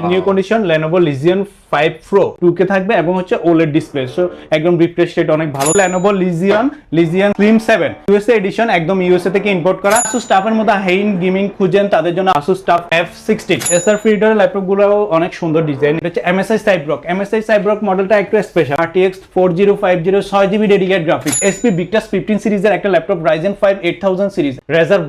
New condition Lenovo Legion 5 Pro 2K থাকবে এবং হচ্ছে OLED ডিসপ্লে, সো একদম রিফ্রেশ রেট অনেক ভালো। Lenovo Legion Slim 7 USA edition, একদম USA থেকে ইম্পোর্ট করা। Asus TUF এর মধ্যে হাই এন্ড গেমিং খুঁজেন তাদের জন্য Asus TUF F16 Acer Freedom laptop গুলো অনেক সুন্দর ডিজাইন। এটা হচ্ছে MSI Cyberrock মডেলটা একটু special. RTX 4050 6GB dedicated graphics. SP Victus 15 সিরিজের একটা laptop, Ryzen 5 8000 series. Razer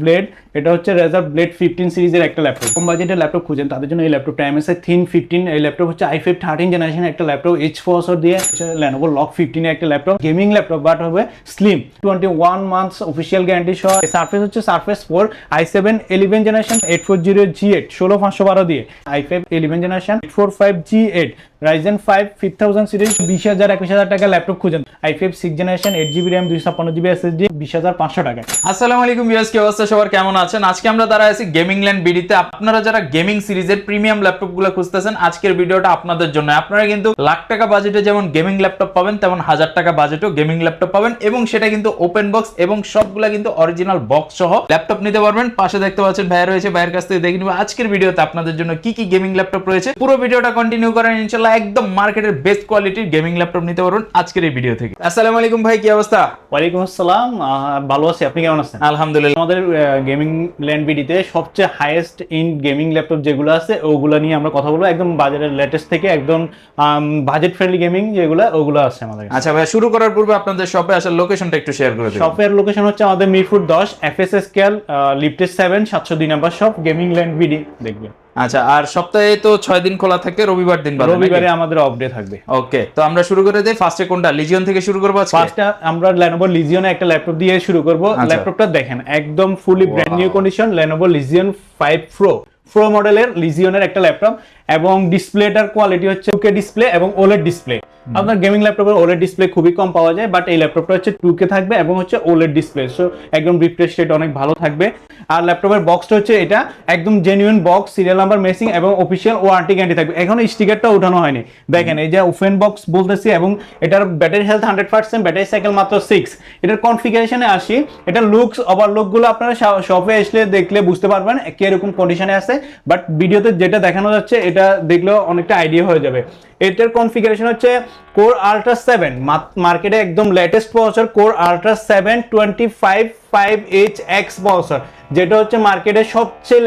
Blade এটা হচ্ছে Razer Blade 15 সিরিজের একটা ল্যাপটপ। কম বাজেটের ল্যাপটপ খুঁজেন তাদের জন্য এই ল্যাপটপটা MSI Thin 15। এই ল্যাপটপ হচ্ছে i5 13 জেনারেশনের একটা ল্যাপটপ, H প্রসেসর দিয়ে। Lenovo Log 15 এর একটা ল্যাপটপ, গেমিং ল্যাপটপ বাট হবে স্লিম, 21 মান্থস অফিশিয়াল গ্যারান্টি সহ। সারফেস হচ্ছে Surface 4 i7 11 জেনারেশন 840G8 16512 দিয়ে, i5 11 generation 845G8 Ryzen 5 5000 series. 20000-21000 টাকা ল্যাপটপ খুঁজেন, i5 6 generation 8GB RAM 256GB SSD 20500 টাকা। আসসালামু আলাইকুম ভিউয়ার্স, কি অবস্থা সবার, কেমন আছেন? আজকে আমরা দাঁড়ায় আছি গেমিং ল্যান্ড বিডিতে। আপনারা যারা গেমিং সিরিজের প্রিমিয়াম ল্যাপটপগুলো খুঁজতেছেন, আজকের ভিডিওটা আপনাদের জন্য। আপনারা কিন্তু লাখ টাকা বাজেটে যেমন গেমিং ল্যাপটপ পাবেন, তেমন 1000 টাকা বাজেটেও গেমিং ল্যাপটপ পাবেন, এবং সেটা কিন্তু ওপেন বক্স এবং সবগুলা কিন্তু অরিজিনাল বক্স সহ ল্যাপটপ নিতে পারবেন। পাশে দেখতে পাচ্ছেন ভাইয়া রয়েছে, ভাইয়ের কাছ থেকে দেখে নিব আজকের ভিডিওতে আপনাদের জন্য কি কি গেমিং ল্যাপটপ রয়েছে। পুরো ভিডিওটা কন্টিনিউ করেন, ইনশাআল্লাহ একদম মার্কেটের বেস্ট কোয়ালিটির গেমিং ল্যাপটপ নিতে পারবেন আজকের এই ভিডিও থেকে। আসসালামু আলাইকুম ভাই, কি অবস্থা? ওয়ালাইকুম আসসালাম, ভালো আছি, আপনি কেমন আছেন? আলহামদুলিল্লাহ। আমাদের গেমিং ল্যান্ড বিডিতে সবচেয়ে হাইয়েস্ট ইন গেমিং ল্যাপটপ যেগুলো আছে ওগুলো নিয়ে আমরা কথা বলবো, একদম বাজারের লেটেস্ট থেকে একদম বাজেট ফ্রেন্ডলি গেমিং যেগুলো ওগুলো আছে আমাদের। আচ্ছা ভাই, শুরু করার পূর্বে আপনাদের শপে আসার লোকেশনটা একটু শেয়ার করে দিন। শপের লোকেশন হচ্ছে আমাদের Mirpur 10 FS scale lifted 7 702 number shop, gaming land BD দেখবেন। আচ্ছা, আর সপ্তাহে তো 6 দিন খোলা থাকে, রবিবার দিন বাদে রবিবারে আমাদের অফ ডে থাকবে। ওকে, তো আমরা শুরু করে দেই। ফার্স্টে কোনটা, লিজিয়ন থেকে শুরু করব আজকে? ফার্স্টে আমরা Lenovo Legion একটা ল্যাপটপ দিয়ে শুরু করব। ল্যাপটপটা দেখেন একদম fully brand new condition, Lenovo Legion 5 Pro মডেলের লিজিয়নের একটা ল্যাপটপ, এবং ডিসপ্লেটার কোয়ালিটি হচ্ছে 2K ডিসপ্লে এবং OLED ডিসপ্লে। আপনার গেমিং ল্যাপটপের OLED ডিসপ্লে খুবই কম পাওয়া যায়, বাট এই ল্যাপটপটা হচ্ছে 2K থাকবে এবং হচ্ছে OLED ডিসপ্লে, সো একদম রিফ্রেশ রেট অনেক ভালো থাকবে। আর ল্যাপটপের বক্সটা হচ্ছে এটা একদম genuine box, serial number messing এবং অফিশিয়াল ওয়ারেন্টি গ্যারান্টি থাকবে। এখনো স্টিকারটা ওঠানো হয়নি, দেখেন এই যে ওপেন বক্স বলতেছি, এবং এটার ব্যাটারি হেলথ 100%, ব্যাটারি সাইকেল মাত্র 6। এটার কনফিগারেশনে আসি, এটা লুকস ওভারলুকগুলো আপনারা শপে আসলে দেখলে বুঝতে পারবেন কি এরকম কন্ডিশনে আছে, বাট ভিডিওতে যেটা দেখানো যাচ্ছে এটা দেখলেও অনেকটা আইডিয়া হয়ে যাবে। এটার কনফিগারেশন হচ্ছে Core Ultra 7, মার্কেটে একদম latest processor Core Ultra 7 255HX processor, যেটা হচ্ছে মার্কেটের সবচেয়ে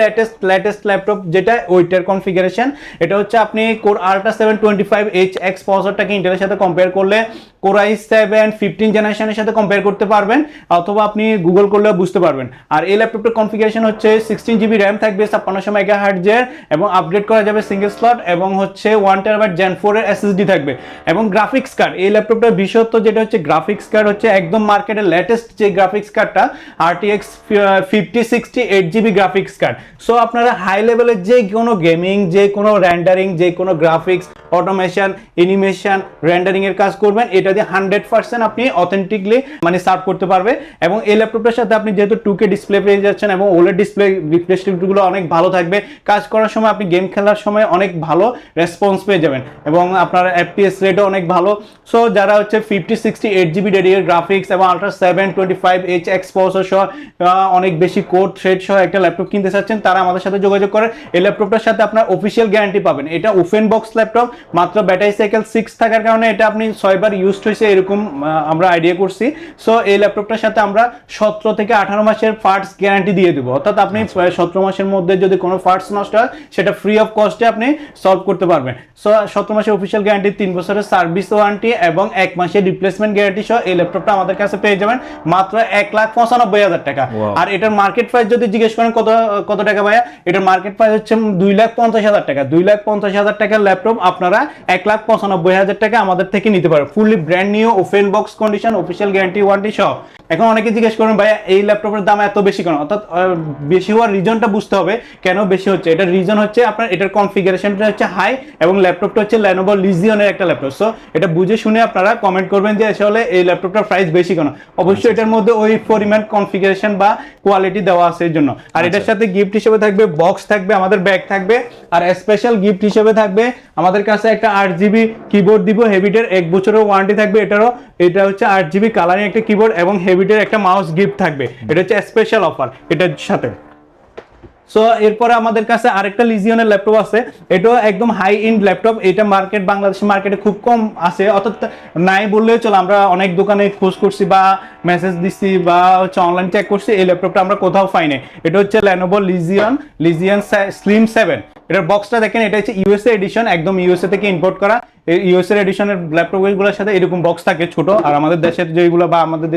লেটেস্ট ল্যাপটপ, যেটা ওইটার কনফিগারেশন। এটা হচ্ছে আপনি Core Ultra 7 25HX প্রসেসরটাকে ইন্টেলের সাথে কম্পেয়ার করলে Core i7 15 জেনারেশনের সাথে কম্পেয়ার করতে পারবেন, অথবা আপনি গুগল করলে বুঝতে পারবেন। আর এই ল্যাপটপটার কনফিগারেশন হচ্ছে 16GB RAM থাকবে 5600 MHz এর, এবং আপগ্রেড করা যাবে সিঙ্গেল স্লট, এবং হচ্ছে 1TB Gen 4 এর SSD থাকবে, এবং গ্রাফিক্স কার্ড। এই ল্যাপটপটার বিশেষত্ব যেটা হচ্ছে গ্রাফিক্স কার্ড হচ্ছে একদম মার্কেটের লেটেস্ট যে গ্রাফিক্স কার্ডটা RTX 5060 8GB graphics card. So আপনারা হাই লেভেলের যে কোনো গেমিং, যে কোনো রেন্ডারিং, যে কোনো গ্রাফিক্স, অটোমেশন, অ্যানিমেশন, রেন্ডারিং এর কাজ করবেন, এটা দিয়ে 100% আপনি অথেন্টিকলি মানে সার্ভ করতে পারবে। এবং এই ল্যাপটপটার সাথে আপনি যেহেতু 2K ডিসপ্লে পেয়ে যাচ্ছেন এবং OLED ডিসপ্লে, রিফ্রেশ রেটগুলো অনেক ভালো থাকবে। কাজ করার সময় আপনি গেম খেলার সময় অনেক ভালো রেসপন্স পেয়ে যাবেন, এবং আপনার FPS রেটও অনেক ভালো। সো যারা হচ্ছে 5060 8GB ডেডিকেটেড গ্রাফিক্স এবং Ultra 7 25HX প্রসেসর সহ অনেক বেশি কোর থ্রেড সহ একটা ল্যাপটপ কিনতে চাচ্ছেন, তারা আমাদের সাথে যোগাযোগ করে। এই ল্যাপটপটার সাথে আপনার অফিশিয়াল গ্যারান্টি পাবেন। এটা ওপেন বক্স ল্যাপটপ, মাত্র ব্যাটারি সাইকেল 6 থাকার কারণে এটা আপনি 6 বার ইউজড হয়েছে এরকম আমরা আইডিয়া করছি। সো এই ল্যাপটপটার সাথে আমরা 17 থেকে 18 মাসের পার্টস গ্যারান্টি দিয়ে দেবো, অর্থাৎ আপনি 17 মাসের মধ্যে যদি কোনো পার্টস নষ্ট হয় সেটা ফ্রি অফ কস্টে আপনি সলভ করতে পারবেন। সো 17 মাসের অফিশিয়াল গ্যারান্টি, 3 বছরের সার্ভিস ওয়ারেন্টি এবং 1 মাসের রিপ্লেসমেন্ট গ্যারান্টি সহ এই ল্যাপটপটা আমাদের কাছে পেয়ে যাবেন মাত্র 1,95,000 টাকা। আর এটার মার্কেট প্রাইস যদি জিজ্ঞেস করেন কত টাকা ভাইয়া, এটার মার্কেট প্রাইস হচ্ছে 2,50,000 টাকা। 2,50,000 টাকার ল্যাপটপ আপনারা 1,95,000 টাকা আমাদের থেকে নিতে পারবেন, fully brand new open box condition, official guarantee warranty সহ। এখন অনেকে জিজ্ঞেস করেন ভাইয়া এই ল্যাপটপের দাম এত বেশি কেন, অর্থাৎ বেশি হওয়ার রিজনটা বুঝতে হবে কেন বেশি হচ্ছে। এটার রিজন হচ্ছে আপনার এটার কনফিগারেশনটা হচ্ছে হাই, এবং ল্যাপটপটা হচ্ছে Lenovo Legion এর একটা ল্যাপটপ। সো এটা বুঝে শুনে আপনারা কমেন্ট করবেন যে আসলে এই ল্যাপটপটার প্রাইস বেশি কেন। অবশ্যই এটার মধ্যে ওই পরিমাণ কনফিগারেশন বা কোয়ালিটি দেওয়া আছে এর জন্য। আর এটার সাথে গিফট হিসেবে থাকবে বক্স থাকবে, আমাদের ব্যাগ থাকবে, আর স্পেশাল গিফট হিসেবে থাকবে আমাদের কাছে একটা 8GB কিবোর্ড দিব, হেভিটের 1 বছরের ওয়ারেন্টি থাকবে এটারও। এটা হচ্ছে 8GB কালারিং একটা কিবোর্ড এবং হেভিটের একটা মাউস গিফট থাকবে। এটা হচ্ছে স্পেশাল অফার এটার সাথে। সো এরপরে আমাদের কাছে আরেকটা লিজিয়নের ল্যাপটপ আছে, এটাও একদম হাই এন্ড ল্যাপটপ। এটা বাংলাদেশের মার্কেটে খুব কম আছে, অর্থাৎ নাই বললেও চলো, আমরা অনেক দোকানে খোঁজ করছি বা মেসেজ দিচ্ছি বা হচ্ছে অনলাইন চেক করছি, এই ল্যাপটপটা আমরা কোথাও পাই নাই। এটা হচ্ছে Lenovo লিজিয়ন স্লিম 7। এটার বক্সটা দেখেন, এটা হচ্ছে ইউএসএ এডিশন, একদম ইউএসএ থেকে ইম্পোর্ট করা। এই ইউএসএ এডিশনের ল্যাপটপগুলোর সাথে এরকম বক্স থাকে ছোট, আর আমাদের দেশের যেগুলো বা আমাদের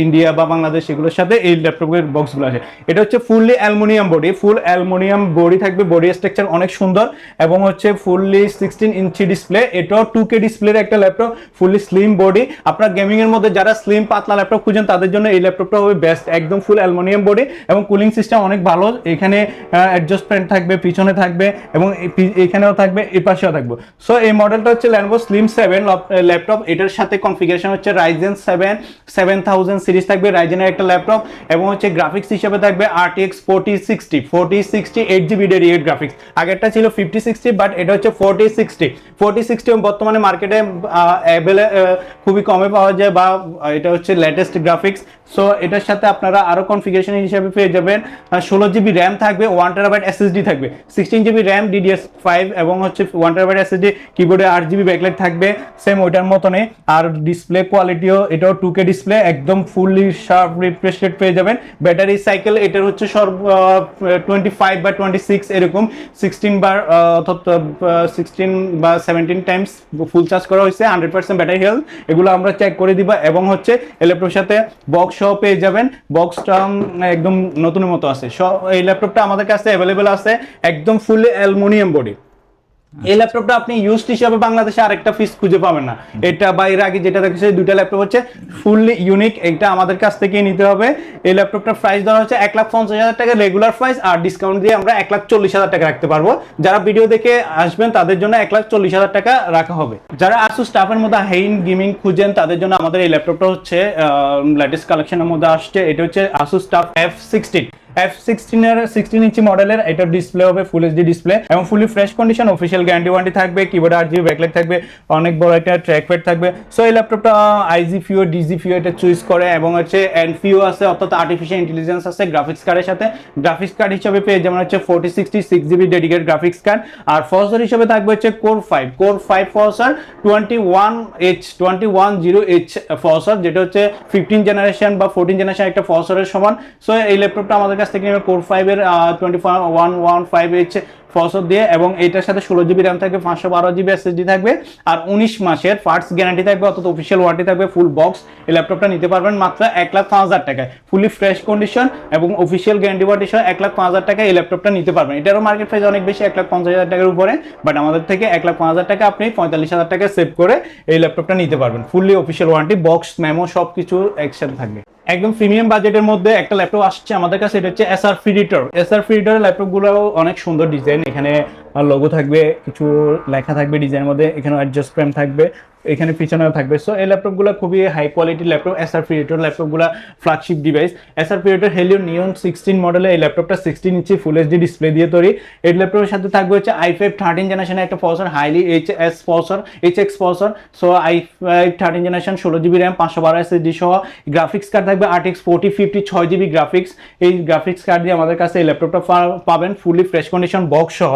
ইন্ডিয়া বা বাংলাদেশ এগুলোর সাথে এই ল্যাপটপের বক্সগুলো আছে। এটা হচ্ছে ফুললি অ্যালুমিনিয়াম বডি, ফুল অ্যালুমিনিয়াম বডি থাকবে, বডি স্ট্রাকচার অনেক সুন্দর এবং হচ্ছে ফুললি 16 ইঞ্চি ডিসপ্লে। এটাও 2K ডিসপ্লের একটা ল্যাপটপ, ফুললি স্লিম বডি। আপনার গেমিং এর মধ্যে যারা স্লিম পাতলা ল্যাপটপ খুঁজেন তাদের জন্য এই ল্যাপটপটা হবে বেস্ট, একদম ফুল অ্যালুমিনিয়াম বডি এবং কুলিং সিস্টেম অনেক ভালো। এখানে অ্যাডজাস্ট ফ্যান থাকবে, পিছনে থাকবে এবং এখানেও থাকবে, এই পাশেও থাকবে। সো এই মডেলটা হচ্ছে Lenovo Slim 7 ল্যাপটপ। এটার সাথে কনফিগারেশন হচ্ছে Ryzen 7 7000 সিরিজ থাকবে, রাইজেনের একটা ল্যাপটপ এবং হচ্ছে গ্রাফিক্স হিসেবে থাকবে RTX 4060 8GB ডেডিকেটেড গ্রাফিক্স। আগেরটা ছিল 5060, বাট এটা হচ্ছে 4060 বর্তমানে মার্কেটে খুবই কমে পাওয়া যায়, বা এটা হচ্ছে লেটেস্ট গ্রাফিক্স। সো এটার সাথে আপনারা আরো কনফিগারেশন হিসেবে পেয়ে যাবেন 16GB র্যাম থাকবে, 1TB SSD থাকবে, 16GB র্যাম DDR5 এবং হচ্ছে 1TB SSD, কিবোর্ডে 8GB ব্যাকলাইট থাকবে সেম ওইটার মতনই। আর ডিসপ্লে কোয়ালিটিও এটাও 2K ডিসপ্লে, একদম ফুললি শার্প রিফ্রেশ রেট পেয়ে যাবেন। ব্যাটারি সাইকেল এটার হচ্ছে 25 বা 26 এরকম, 16 বার অর্থাৎ 16 বা 17 টাইমস ফুল চার্জ করা হয়েছে, 100% ব্যাটারি হেলথ, এগুলো আমরা চেক করে দিবা। এবং হচ্ছে এই ল্যাপটপের সাথে বক্স সহ পেয়ে যাবেন, বক্সটা একদম নতুনের মতো আছে। এই ল্যাপটপটা আমাদের কাছে অ্যাভেলেবেল আছে, একদম ফুললি অ্যালুমিনিয়াম বডি। এই ল্যাপটপটা আপনি ইউজড হিসাবে বাংলাদেশে আরেকটা পিস খুঁজে পাবেন না। এটা বা এর আগে যেটা দেখেছে দুইটা ল্যাপটপ হচ্ছে ফুললি ইউনিক, এটা আমাদের কাছ থেকেই নিতে হবে। এই ল্যাপটপটার প্রাইস ধরা হচ্ছে 1,50,000 টাকা রেগুলার প্রাইস, আর ডিসকাউন্ট দিয়ে আমরা 1,40,000 টাকা রাখতে পারবো। যারা ভিডিও দেখে আসবেন তাদের জন্য 1,40,000 টাকা রাখা হবে। যারা আসুস স্টাফের মধ্যে হাই এন্ড গেমিং খুঁজেন তাদের জন্য আমাদের এই ল্যাপটপটা হচ্ছে লেটেস্ট কালেকশনের মধ্যে আসছে। এটা হচ্ছে Asus TUF F16 এর 16 ইঞ্চি মডেলের, এটা ডিসপ্লে হবে ফুল এইচডি ডিসপ্লে এবং fully fresh condition, official guarantee warranty থাকবে, কিবোর্ড 8GB ব্যাকলাইট থাকবে, অনেক বড় একটা ট্র্যাকপ্যাড থাকবে। সো এই ল্যাপটপটা IGFIO DGFIO এটা চুজ করে এবং হচ্ছে NFIO আছে, অর্থাৎ আর্টিফিশিয়াল ইন্টেলিজেন্স আছে গ্রাফিক্স কার্ডের সাথে। গ্রাফিক্স কার্ড হিসেবে পেয়ে যেমন হচ্ছে 4060 6GB ডেডিকেটেড গ্রাফিক্স কার্ড, আর প্রসেসর হিসেবে থাকবে হচ্ছে Core 5 প্রসেসর 2110H প্রসেসর, যেটা হচ্ছে 15 জেনারেশন বা 14 জেনারেশন একটা প্রসেসরের সমান। সো এই ল্যাপটপটা আমাদের কাছ থেকে Core 5 এর 2115H প্রসেসর দিয়ে, এবং এটার সাথে 16GB র্যাম থাকবে, 512GB SSD থাকবে, আর 19 মাসের পার্টস গ্যারান্টি থাকবে, অর্থাৎ অফিশিয়াল ওয়ারেন্টি থাকবে ফুল বক্স। এই ল্যাপটপটা নিতে পারবেন মাত্র 1,05,000 টাকায়, ফুলি ফ্রেশ কন্ডিশন এবং অফিশিয়াল গ্যারান্টি ওয়ারেন্টি সহ 1,05,000 টাকায় এই ল্যাপটপটা নিতে পারবেন। এটারও মার্কেট প্রাইস অনেক বেশি, 1,50,000 টাকার উপরে, বাট আমাদের থেকে 1,05,000 টাকা আপনি 45,000 টাকা সেভ করে এই ল্যাপটপটা নিতে পারবেন। Fully official warranty, box memo সবকিছু একসাথে থাকবে। একদম প্রিমিয়াম বাজেটের মধ্যে একটা ল্যাপটপ আসছে আমাদের কাছে, এটা হচ্ছে Acer Predator। Acer Predator ল্যাপটপগুলো অনেক সুন্দর ডিজাইন, এখানে লোগো থাকবে, কিছু লেখা থাকবে ডিজাইনের মধ্যে, এখানে অ্যাডজাস্ট ফ্রেম থাকবে, এখানে পিছনেও থাকবে। সো এই ল্যাপটপগুলো খুবই হাই কোয়ালিটির ল্যাপটপ। Acer Predator ল্যাপটপগুলো flagship device. Acer Predator Helio Neon 16 মডেলের এই ল্যাপটপটা 16 ইঞ্চি ফুল এইচডি ডিসপ্লে দিয়ে তৈরি। এই ল্যাপটপের সাথে থাকবে হচ্ছে i5 13 জেনারেশনের একটা processor, highly HX processor. So i5 13 generation, 16GB RAM, 512 SSD সহ গ্রাফিক্স কার্ড থাকবে RTX 4050 6GB গ্রাফিক্স। এই গ্রাফিক্স কার্ড দিয়ে আমাদের কাছে এই ল্যাপটপটা পাবেন ফুলি ফ্রেশ কন্ডিশন বক্স সহ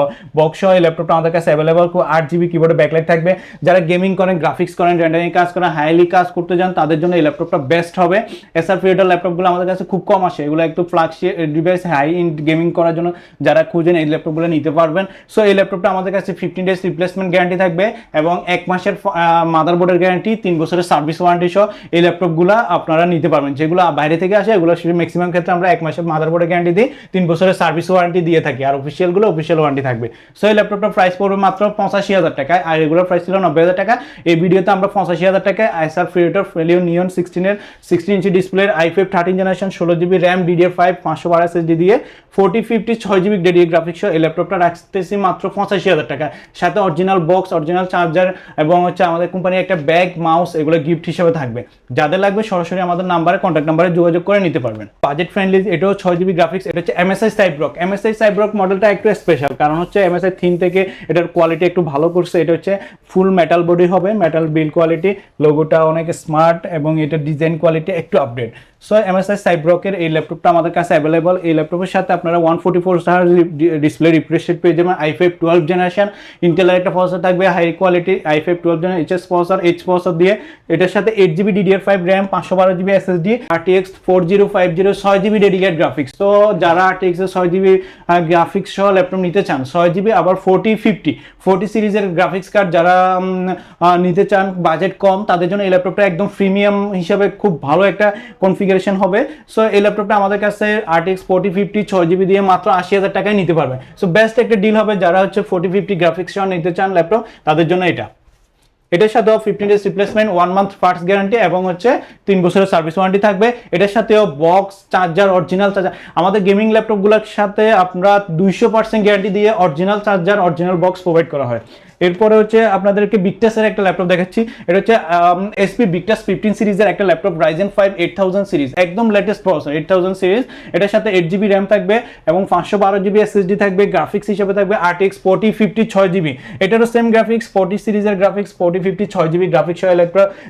এই ল্যাপটপটা আমাদের কাছে অ্যাভেলেবল। 8GB কিবোর্ডে ব্যাকলাইট থাকবে। যারা গেমিং করেন, গ্রাফিক্স করেন, রেন্ডারিং কাজ করেন, হাইলি কাজ করতে যান, তাদের জন্য এই ল্যাপটপটা বেস্ট হবে। Acer Predator ল্যাপটপগুলো আমাদের কাছে খুব কম আসে, এগুলো একটু flagship device, high end gaming করার জন্য যারা খুঁজেন এই ল্যাপটপগুলো নিতে পারবেন। সো এই ল্যাপটপটা আমাদের কাছে 15 ডেজ রিপ্লেসমেন্ট গ্যারান্টি থাকবে এবং 1 মাসের মাদারবোর্ডের গ্যারান্টি, 3 বছরের সার্ভিস ওয়ারেন্টি সহ এই ল্যাপটপগুলো আপনারা নিতে পারবেন। যেগুলো বাইরে থেকে আসে এগুলো ম্যাক্সিমাম ক্ষেত্রে আমরা 1 মাসের মাদারবোর্ডের গ্যারান্টি দিই, 3 বছরের সার্ভিস ওয়ারেন্টি দিয়ে থাকি, আর অফিশিয়ালগুলো অফিশিয়াল ওয়ারেন্টি থাকবে। সো এই ল্যাপটপটার প্রাইস পড়বে মাত্র 85,000 টাকায়, আর রেগুলার প্রাইস ছিল 90,000 টাকা। এই ভিডিওতে আমরা 85,000 টাকায় Acer Predator Helio Neon 16 এর 16 ইঞ্চি ডিসপ্লের i5 13 generation, 16GB RAM, DDR5, 512 SSD দিয়ে 4050 6GB ডেডিকেটেড গ্রাফিক্স সহ এই ল্যাপটপটা রাখতেছি মাত্র 85,000 টাকা। সাথে অরিজিনাল বক্স, অরিজিনাল চার্জার এবং হচ্ছে আমাদের কোম্পানির একটা ব্যাগ, মাউস, এগুলো গিফট হিসেবে থাকবে। যাদের লাগবে সরাসরি আমাদের নাম্বারে, কন্ট্যাক্ট নাম্বারে যোগাযোগ করে নিতে পারবেন। বাজেট ফ্রেন্ডলি, এটাও 6GB গ্রাফিক্স। এটা হচ্ছে MSI Cyberrock। MSI Cyberrock মডেলটা একটু স্পেশাল, কারণ হচ্ছে MSI থিম থেকে এটার কোয়ালিটি একটু ভালো করছে। এটা হচ্ছে ফুল মেটাল বডি হবে, ভার্সাটাইল বিল্ড কোয়ালিটি, লোগোটা অনেক স্মার্ট এবং এটা ডিজাইন কোয়ালিটি একটু আপডেট। সো MSI সাইব্রকের এই ল্যাপটপটা আমাদের কাছে অ্যাভেলেবল। এই ল্যাপটপের সাথে আপনারা 144 হার্জ ডিসপ্লে রিফ্রেশ রেট পেয়ে যাবেন, i5 12 জেনারেশন ইন্টেলের একটা প্রসেসর থাকবে, high quality i5 12 generation HS processor, processor দিয়ে এটার সাথে 8GB DDR5 RAM, 512GB SSD, RTX 4050 6GB dedicated graphics. তো যারা RTX এর 6GB গ্রাফিক্স সহ ল্যাপটপ নিতে চান, 6GB আবার 40 সিরিজের গ্রাফিক্স কার্ড যারা নিতে চান, বাজেট কম, তাদের জন্য এই ল্যাপটপটা একদম প্রিমিয়াম হিসাবে খুব ভালো একটা কনফিগারেশন হবে। সো এই ল্যাপটপটা আমাদের কাছে RTX 4050 6GB দিয়ে মাত্র 80,000 টাকায় নিতে পারবে। সো বেস্ট একটা ডিল হবে যারা হচ্ছে 4050 গ্রাফিক্স সহ নিতে চান ল্যাপটপ, তাদের জন্য এটা। এটার সাথেও 15 days replacement, 1 month parts guarantee এবং হচ্ছে 3 বছরের সার্ভিস ওয়ারেন্টি থাকবে। এটার সাথেও বক্স চার্জার, অরিজিনাল চার্জার, আমাদের গেমিং ল্যাপটপগুলোর সাথে আমরা 200% গ্যারান্টি দিয়ে original charger, original box provide করা হয়। এরপরে হচ্ছে আপনাদেরকে বিগটাসের একটা ল্যাপটপ দেখাচ্ছি। এটা হচ্ছে এসপি বিগটাস 15 সিরিজের একটা ল্যাপটপ, Ryzen 5 8000 সিরিজ, একদম লেটেস্ট প্রসেসর 8000 সিরিজ। এটার সাথে 8GB র্যাম থাকবে এবং 512GB SSD থাকবে। গ্রাফিক্স হিসেবে থাকবে RTX 4050 6GB। এটারও সেম গ্রাফিক্স, 40 সিরিজের গ্রাফিক্স, 4050 6GB গ্রাফিক্স সহ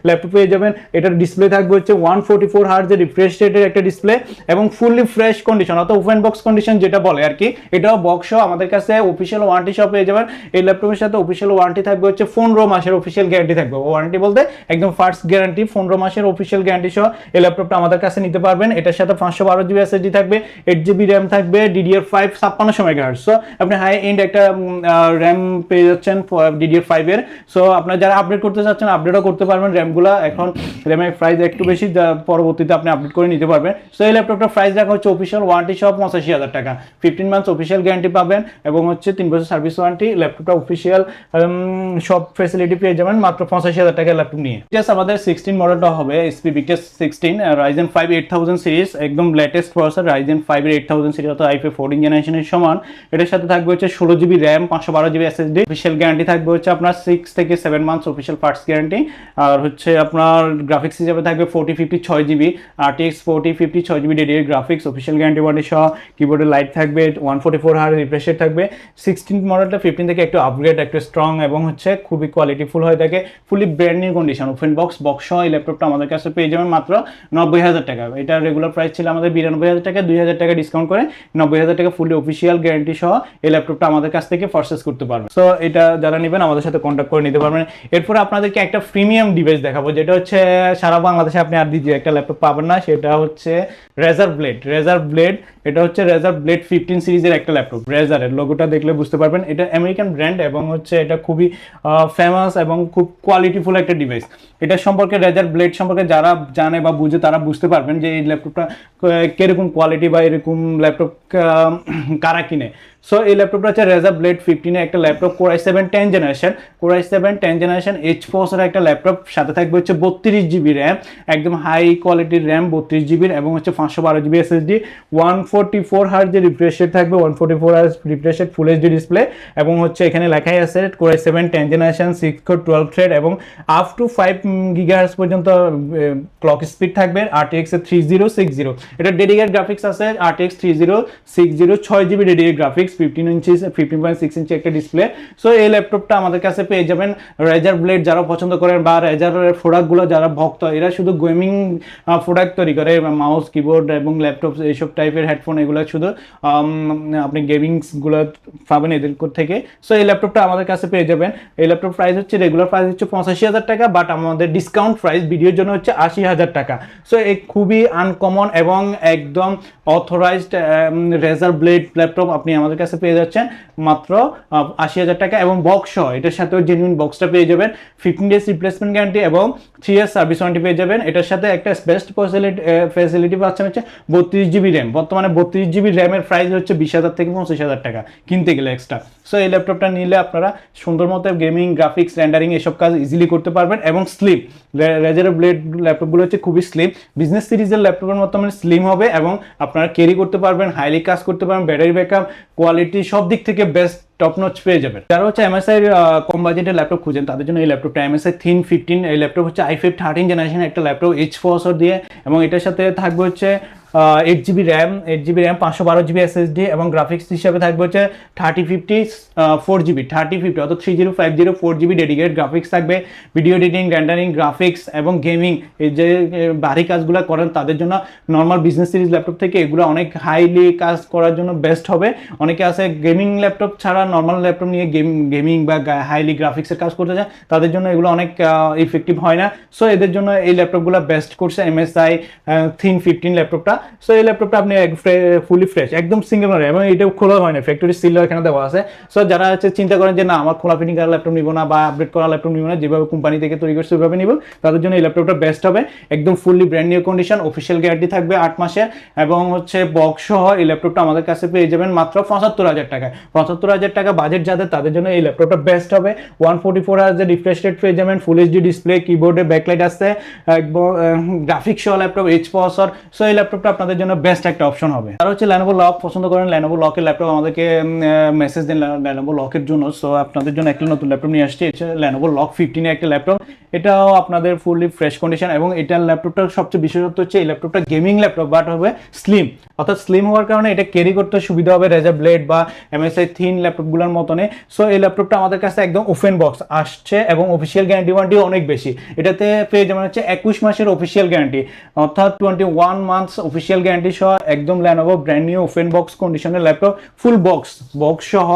ল্যাপটপ পেয়ে যাবেন। এটার ডিসপ্লে থাকবে হচ্ছে 144 হার্জের রিফ্রেশ রেটের একটা ডিসপ্লে এবং ফুললি ফ্রেশ কন্ডিশন, অর্থাৎ ওপেন বক্স কন্ডিশন যেটা বলে আর কি, এটাও বক্স সহ আমাদের কাছে অফিসিয়াল ওয়ারেন্টি সহ পেয়ে যাবেন। এই ল্যাপটপের সাথে অফিসিয়াল ওয়ারেন্টি থাকবে হচ্ছে 15 মাসের অফিসিয়াল গ্যারান্টি থাকবে। ওয়ারেন্টি বলতে একদম ফার্স্ট গ্যারান্টি, 15 মাসের অফিসিয়াল গ্যারান্টি সহ এই ল্যাপটপটা আমাদের কাছে নিতে পারবেন। এটার সাথে 512GB SSD থাকবে, 8GB র্যাম থাকবে, DDR5 5600 মেগাহার্টজ। সো আপনি হাই এন্ড একটা র্যাম পেয়ে যাচ্ছেন DDR5 এর। সো আপনারা যারা আপডেট করতে চাচ্ছেন আপডেটও করতে পারবেন র্যামগুলো। এখন র্যামের প্রাইস একটু বেশি, পরবর্তীতে আপনি আপডেট করে নিতে পারবেন। সো এই ল্যাপটপটার প্রাইস রাখা হচ্ছে অফিসিয়াল ওয়ারেন্টি সহ 85,000 টাকা, 15 মান্থস অফিসিয়াল গ্যারান্টি পাবেন এবং হচ্ছে 3 বছর সার্ভিস ওয়ারেন্টি। ল্যাপটপটা অফিসিয়াল সব ফ্যাসিলিটি পেয়ে যাবেন মাত্র 85,000 টাকার ল্যাপটপ নিয়ে। জাস্ট আমাদের 16 মডেলটা হবে এসপি বিগটাস 16 Ryzen 5 8000 সিরিজ, একদম লেটেস্ট প্রসেসর Ryzen 5 এর 8000 সিরিজ, অর্থাৎ i5 14 জেনারেশনের সমান। এটার সাথে থাকবে হচ্ছে 16GB RAM, 512GB SSD। Official guarantee থাকবে হচ্ছে আপনার 6 থেকে 7 মান্থস অফিসিয়াল পার্টস গ্যারান্টি। আর হচ্ছে আপনার গ্রাফিক্স হিসেবে থাকবে 4050 6GB, RTX 4050 6GB dedicated graphics, official guarantee warranty সহ। কিবোর্ডে লাইট থাকবে, 144 হার্জ রিফ্রেশ রেট থাকবে। 16 মডেলটা 15 থেকে একটু আপগ্রেড, একটু স্ট্রং এবং হচ্ছে খুবই কোয়ালিটিফুল হয়ে থাকে, fully brand new condition, open box সহ এই ল্যাপটপটা আমাদের কাছে পেয়ে যাবেন মাত্র 90,000 টাকা। এটা রেগুলার প্রাইস ছিল আমাদের 92,000 টাকা, 2,000 টাকা ডিসকাউন্ট করে 90,000 টাকা ফুলি অফিসিয়াল গ্যারান্টি সহ এই ল্যাপটপটা আমাদের কাছ থেকে পারচেজ করতে পারবেন। সো এটা যারা নেবেন আমাদের সাথে কন্ট্যাক্ট করে নিতে পারবেন। এরপর আপনাদেরকে একটা প্রিমিয়াম ডিভাইস দেখাবো, যেটা হচ্ছে সারা বাংলাদেশে আপনি আর দ্বিতীয় একটা ল্যাপটপ পাবেন না, সেটা হচ্ছে রেজার ব্লেড। এটা হচ্ছে রেজার ব্লেড 15 সিরিজের একটা ল্যাপটপ। রেজারের লোগোটা দেখলে বুঝতে পারবেন এটা আমেরিকান ব্র্যান্ড এবং হচ্ছে এটা খুবই ফেমাস এবং খুব কোয়ালিটিফুল একটা ডিভাইস। এটা সম্পর্কে, রেজার ব্লেড সম্পর্কে যারা জানে বা বুঝে তারা বুঝতে পারবেন যে এই ল্যাপটপটা কিরকম কোয়ালিটি বা এরকম ল্যাপটপ কারা কিনে। সো এই ল্যাপটপটা হচ্ছে রেজার ব্লেড 15 এর একটা laptop, Core i7 10 generation H প্রসেসরের একটা ল্যাপটপ। সাথে থাকবে হচ্ছে 32GB র্যাম, একদম হাই কোয়ালিটির র্যাম 32GB এবং হচ্ছে 512GB SSD, 144 hertz refresh rate থাকবে, 144 হার্জ রিফ্রেশ রেট, ফুল এইচডি ডিসপ্লে এবং হচ্ছে এখানে লেখাই আছে Core i7 10 generation 6 core 12 thread এবং আপ টু 5 GHz পর্যন্ত ক্লক স্পিড থাকবে। RTX 3060, এটা ডেডিকেটেড গ্রাফিক্স আছে, RTX 3060 6GB ডেডিকেটেড গ্রাফিক্স, 15.6 ইঞ্চি একটা ডিসপ্লে। সো এই ল্যাপটপটা আমাদের কাছে পেয়ে যাবেন। রেজার ব্লেড যারা পছন্দ করেন বা রেজারের প্রোডাক্টগুলো যারা ভক্ত, এরা শুধু গেমিং প্রোডাক্ট তৈরি করে, মাউস কিবোর্ড এবং ল্যাপটপ এইসব টাইপের হেডফোন, এগুলো শুধু আপনি গেমিংসগুলো পাবেন এদের থেকে। সো এই ল্যাপটপটা আমাদের কাছে পেয়ে যাবেন। এই ল্যাপটপ প্রাইস হচ্ছে, রেগুলার প্রাইস হচ্ছে 85,000 টাকা, বাট আমাদের ডিসকাউন্ট প্রাইস ভিডিওর জন্য হচ্ছে 80,000 টাকা। সো এই খুবই আনকমন এবং একদম অথরাইজড রেজার ব্লেড ল্যাপটপ আপনি আমাদের কাছে পেয়ে যাচ্ছেন মাত্র 80,000 টাকা এবং বক্স সহ। এটার সাথেও জেনুইন বক্সটা পেয়ে যাবেন, 15 ডেজ রিপ্লেসমেন্ট গ্যারান্টি এবং 3 ইয়ার সার্ভিস ওয়ারেন্টি পেয়ে যাবেন। এটার সাথে একটা বেস্ট ফ্যাসিলিটি পাচ্ছেন হচ্ছে 32GB র্যাম। বর্তমানে 32GB র্যামের প্রাইস হচ্ছে 20,000 থেকে 25,000 টাকা কিনতে গেলে এক্সট্রা। সো এই ল্যাপটপটা নিলে আপনারা সুন্দর মতো গেমিং, গ্রাফিক্স, রেন্ডারিং এসব কাজ ইজিলি করতে পারবেন এবং স্লিম। রেজার ব্লেড ল্যাপটপগুলো হচ্ছে খুবই স্লিম, বিজনেস সিরিজের ল্যাপটপের মতো মানে স্লিম হবে এবং আপনারা ক্যারি করতে পারবেন, হাইলি কাজ করতে পারবেন, ব্যাটারি ব্যাকআপ, কোয়ালিটি সব দিক থেকে বেস্ট টপ নচ পেয়ে যাবেন। যারা হচ্ছে MSI কম বাজেটের ল্যাপটপ খুঁজেন তাদের জন্য এই ল্যাপটপটা MSI Thin 15। এই ল্যাপটপ হচ্ছে i5 13 জেনারেশন একটা ল্যাপটপ, H প্রসেসর দিয়ে এবং এটার সাথে থাকবে হচ্ছে 8 GB RAM 512 GB SSD এবং গ্রাফিক্স হিসাবে থাকবে হচ্ছে 3050 4 GB 3050 অর্থাৎ 3050 4 GB ডেডিকেটেড গ্রাফিক্স থাকবে। ভিডিও এডিটিং, রেন্ডারিং, গ্রাফিক্স এবং গেমিং এই যে ভারী কাজগুলো করেন তাদের জন্য নর্মাল বিজনেস সিরিজ ল্যাপটপ থেকে এগুলো অনেক হাইলি কাজ করার জন্য বেস্ট হবে। অনেকে আছে গেমিং ল্যাপটপ ছাড়া নর্মাল ল্যাপটপ নিয়ে গেমিং বা হাইলি গ্রাফিক্সের কাজ করতে চায়, তাদের জন্য এগুলো অনেক ইফেক্টিভ হয় না। সো এদের জন্য এই ল্যাপটপগুলো বেস্ট করছে MSI Thin 15 ল্যাপটপটা। সো এই ল্যাপটপটা আপনি ফুলি ফ্রেশ একদম সিঙ্গেল এবং এটাও খোলা হয় না, ফ্যাক্টরি সিল এখানে দেওয়া আছে। সো যারা হচ্ছে চিন্তা করেন যে না আমার খোলা ফিটিং করা ল্যাপটপ নিব না বা আপডেট করা ল্যাপটপ নিব না, যেভাবে কোম্পানি থেকে তৈরি করছে ওইভাবে নিব, তাদের জন্য এই ল্যাপটপটা বেস্ট হবে। একদম fully brand new condition, official guarantee থাকবে 8 মাসের এবং হচ্ছে বক্স সহ এই ল্যাপটপটা আমাদের কাছে পেয়ে যাবেন মাত্র 75,000 টাকায়। 75,000 টাকা বাজেট যাদের তাদের জন্য এই ল্যাপটপটা বেস্ট হবে। 144 Hz রিফ্রেশ রেট পেয়ে যাবেন, ফুল এইচডি ডিসপ্লে, কিবোর্ডে ব্যাকলাইট আছে, গ্রাফিক্স সহ ল্যাপটপ, এইচ প্রসেসর। সো এই ল্যাপটপটা আপনাদের জন্য বেস্ট একটা অপশন হবে। আর হচ্ছে Lenovo লক পছন্দ করেন, Lenovo লকের ল্যাপটপ আমাদেরকে মেসেজ দিন Lenovo লকের জন্য। সো আপনাদের জন্য একটা নতুন ল্যাপটপ নিয়ে আসছি, এটা Lenovo লক 15 একটা ল্যাপটপ। এটাও আপনাদের ফুললি ফ্রেশ কন্ডিশন এবং এটার ল্যাপটপটার সবচেয়ে বিশেষত্ব হচ্ছে এই ল্যাপটপটা গেমিং ল্যাপটপ বাট হবে স্লিম, অর্থাৎ স্লিম হওয়ার কারণে এটা ক্যারি করতে সুবিধা হবে Razer Blade বা MSI Thin ল্যাপটপগুলোর মতনে। সো এই ল্যাপটপটা আমাদের কাছে একদম ওপেন বক্স আসছে এবং অফিসিয়াল গ্যারান্টি ওয়ারেন্টি অনেক বেশি। এটাতে পেয়ে যাবেন হচ্ছে 21 মাসের অফিসিয়াল গ্যারান্টি, অর্থাৎ 21 মান্থস অফিসিয়াল গ্যারান্টি সহ একদম Lenovo brand new open box কন্ডিশনের ল্যাপটপ, ফুল বক্স সহ